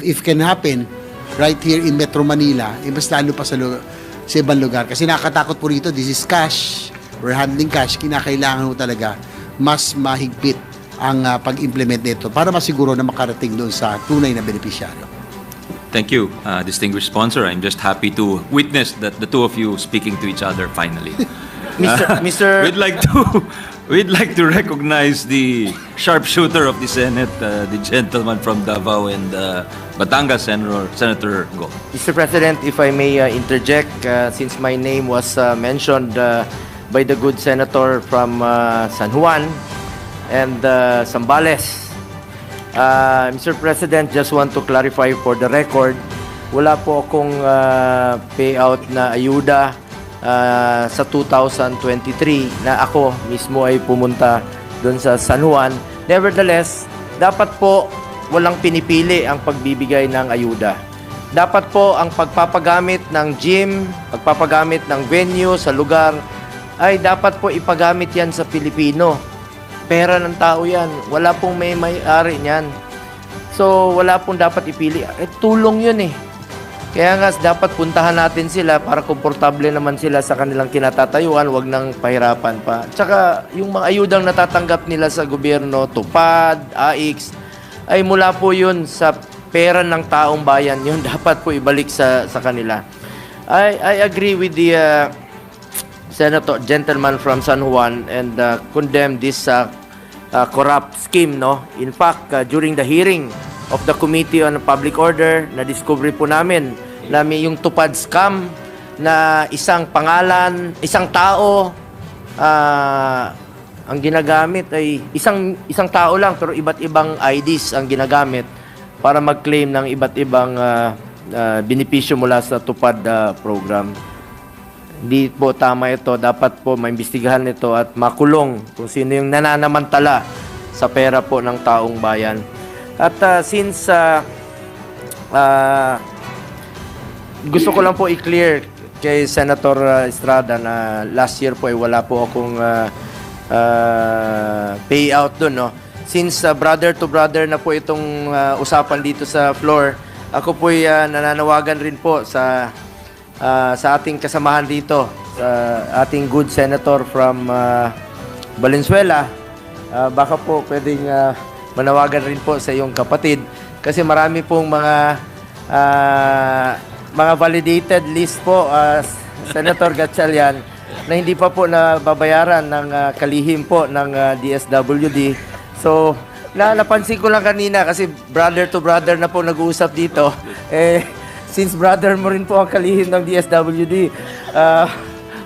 If can happen right here in Metro Manila, mas lalo pa sa ibang lugar. Kasi nakakatakot po rito, this is cash, we're handling cash, kinakailangan mo talaga mas mahigpit ang pag-implement nito para masiguro na makarating doon sa tunay na benepisyaryo. Thank you, distinguished sponsor. I'm just happy to witness that the two of you speaking to each other finally. Mr. We'd like to recognize the sharpshooter of the Senate, the gentleman from Davao and Batangas, Senator Go. Mr. President, if I may interject, since my name was mentioned by the good senator from San Juan and Zambales, Mr. President, just want to clarify for the record, wala po akong payout na ayuda sa 2023 na ako mismo ay pumunta doon sa San Juan. Nevertheless, dapat po walang pinipili ang pagbibigay ng ayuda. Dapat po ang pagpapagamit ng gym, pagpapagamit ng venue sa lugar, ay dapat po ipagamit yan sa Pilipino. Pera ng tao yan. Wala pong may-ari niyan. So, wala pong dapat ipili. Tulong yun eh. Kaya nga, dapat puntahan natin sila para komportable naman sila sa kanilang kinatatayuan, wag nang pahirapan pa. Tsaka, yung mga ayudang natatanggap nila sa gobyerno, TUPAD, AIX, ay mula po yun sa pera ng taong bayan. Yun dapat po ibalik sa kanila. I agree with the Senator, gentleman from San Juan and condemn this corrupt scheme. No? In fact, during the hearing of the Committee on Public Order, na-discover po namin yung TUPAD scam na isang pangalan, isang tao, ang ginagamit ay isang tao lang pero iba't ibang IDs ang ginagamit para mag-claim ng iba't ibang benepisyo mula sa TUPAD program. Hindi po tama ito. Dapat po maimbestigahan ito at makulong kung sino yung nananamantala sa pera po ng taong bayan. At since gusto ko lang po i-clear kay Senator Estrada na last year po ay wala po akong payout doon. No? Since brother to brother na po itong usapan dito sa floor, ako po ay nananawagan rin po sa ating kasamahan dito, sa ating good senator from Valenzuela. Baka po pwedeng manawagan rin po sa iyong kapatid kasi marami pong mga validated list po, Senator Gatchalian, na hindi pa po nababayaran ng kalihim po ng DSWD. So, napansin ko lang kanina kasi brother to brother na po nag-uusap dito. Since brother mo rin po ang kalihim ng DSWD,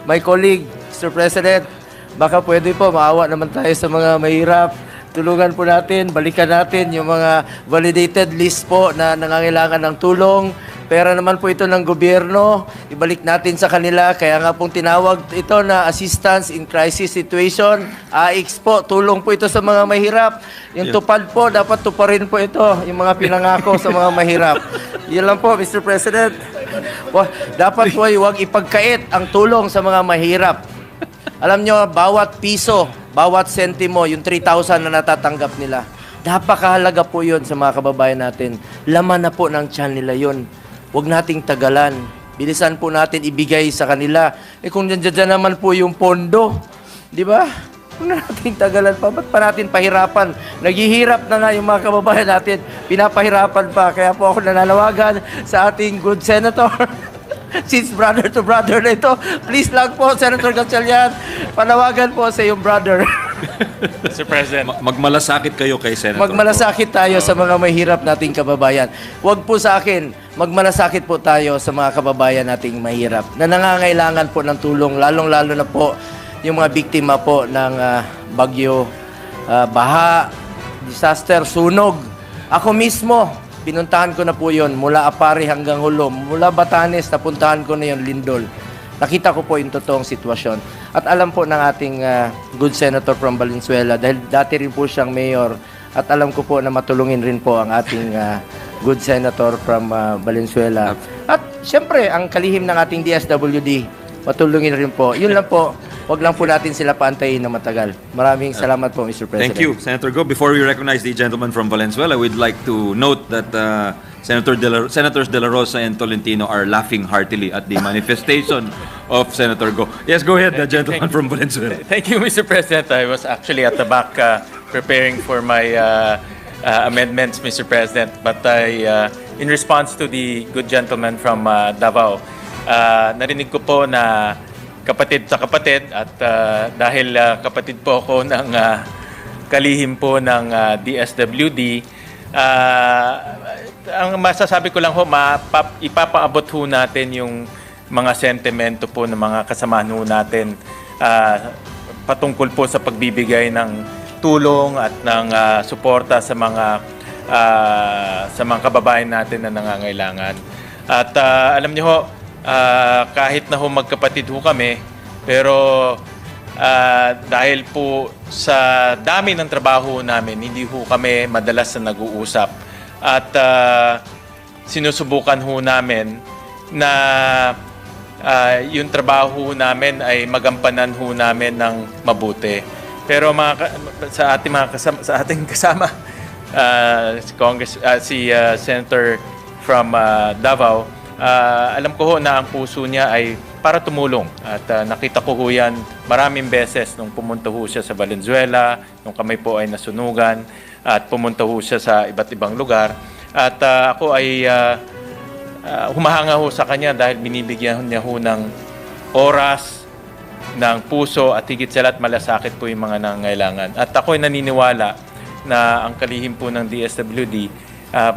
my colleague, Mr. President, baka pwede po maawa naman tayo sa mga mahirap. Tulungan po natin, balikan natin yung mga validated list po na nangangailangan ng tulong. Pera naman po ito ng gobyerno, ibalik natin sa kanila. Kaya nga pong tinawag ito na Assistance in Crisis Situation. AIX po, tulong po ito sa mga mahirap. Yung TUPAD po, dapat tuparin po ito, yung mga pinangako sa mga mahirap. Yun lang po, Mr. President. Dapat po huwag ipagkait ang tulong sa mga mahirap. Alam nyo, bawat piso, bawat sentimo, yung 3,000 na natatanggap nila, napakahalaga po yun sa mga kababayan natin. Laman na po ng tiyan nila yun. Huwag nating tagalan. Bilisan po natin ibigay sa kanila. Kung dyan naman po yung pondo, di ba? Huwag na nating tagalan pa. Ba't pa natin pahirapan? Naghihirap na nga yung mga kababayan natin. Pinapahirapan pa. Kaya po ako nananawagan sa ating good senator. Since brother to brother na ito, please lang po, Senator Gatchalian, panawagan po sa iyong brother. Mr. President, magmalasakit kayo kay Senator. Magmalasakit tayo sa mga mahirap nating kababayan. Huwag po sa akin, magmalasakit po tayo sa mga kababayan nating mahirap na nangangailangan po ng tulong, lalong-lalo na po yung mga biktima po ng bagyo, baha, disaster, sunog. Ako mismo, pinuntahan ko na po yun, mula Apari hanggang Hulom, mula Batanes, napuntahan ko na yun, Lindol. Nakita ko po yung totoong sitwasyon. At alam po ng ating good senator from Valenzuela, dahil dati rin po siyang mayor, at alam ko po na matulungin rin po ang ating good senator from Valenzuela. At siyempre, ang kalihim ng ating DSWD, matulungin rin po. Yun lang po. wag lang po natin sila paantayin na matagal. Maraming salamat po, Mr. President. Thank you, Senator Go. Before we recognize the gentleman from Valenzuela, we'd like to note that Senators De La Rosa and Tolentino are laughing heartily at the manifestation of Senator Go. Yes, go ahead, the gentleman from Valenzuela. Thank you, Mr. President. I was actually at the back preparing for my amendments, Mr. President. But in response to the good gentleman from Davao, narinig ko po na kapatid sa kapatid at dahil kapatid po ako ng kalihim po ng DSWD, ang masasabi ko lang ho, ipapaabot ho natin yung mga sentimento po ng mga kasamahan ho natin patungkol po sa pagbibigay ng tulong at ng suporta sa mga kababayan natin na nangangailangan. At alam niyo ho, kahit na ho magkapatid ho kami, pero dahil po sa dami ng trabaho namin, hindi ho kami madalas na nag-uusap. At sinusubukan ho namin na yung trabaho namin ay magampanan ho namin ng mabuti. Pero sa ating kasama si Senator from Davao, alam ko ho na ang puso niya ay para tumulong. At nakita ko ho yan maraming beses nung pumunta ho siya sa Valenzuela, nung kami po ay nasunugan, at pumunta ho siya sa iba't ibang lugar. At ako ay humahanga ho sa kanya dahil binibigyan niya ho ng oras, ng puso, at higit sa lahat malasakit po yung mga nangangailangan. At ako ay naniniwala na ang kalihim po ng DSWD,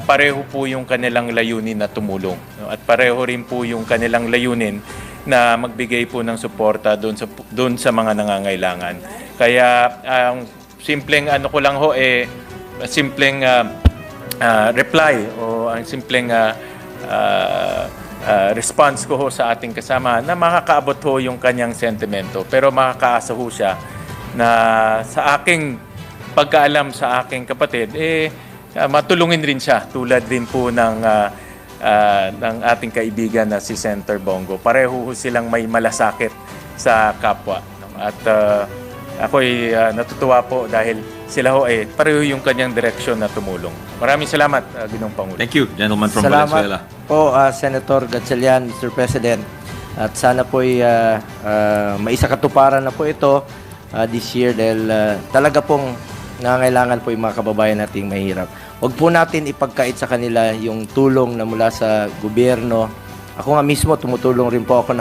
pareho po yung kanilang layunin na tumulong. At pareho rin po yung kanilang layunin na magbigay po ng suporta doon sa mga nangangailangan. Kaya ang simpleng ano ko lang ho simpleng reply o ang simpleng response ko ho sa ating kasama na makakaabot ho yung kanyang sentimento. Pero makakaasa ho siya na sa aking pagkaalam sa aking kapatid, matulungin rin siya tulad din po ng ating kaibigan na si Senator Bongo. Pareho ho silang may malasakit sa kapwa. At ako'y natutuwa po dahil sila ho pareho yung kanyang direksyon na tumulong. Maraming salamat, Ginoong Pangulo. Thank you, gentleman from Salamat Valenzuela. po, Senator Gatchalian, Mr. President. At sana po'y maisakatuparan na po ito this year dahil talaga pong nangangailangan po yung mga kababayan nating mahirap. Huwag po natin ipagkait sa kanila yung tulong na mula sa gobyerno. Ako nga mismo, tumutulong rin po ako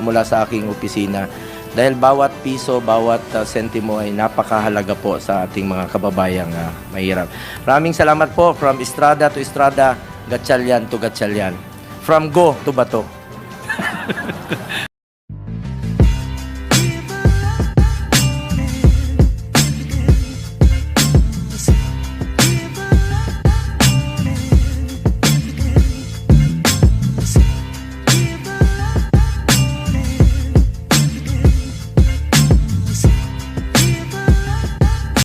mula sa aking opisina. Dahil bawat piso, bawat sentimo ay napakahalaga po sa ating mga kababayang mahirap. Maraming salamat po from Estrada to Estrada, Gatchalian to Gatchalian. From Go to Bato.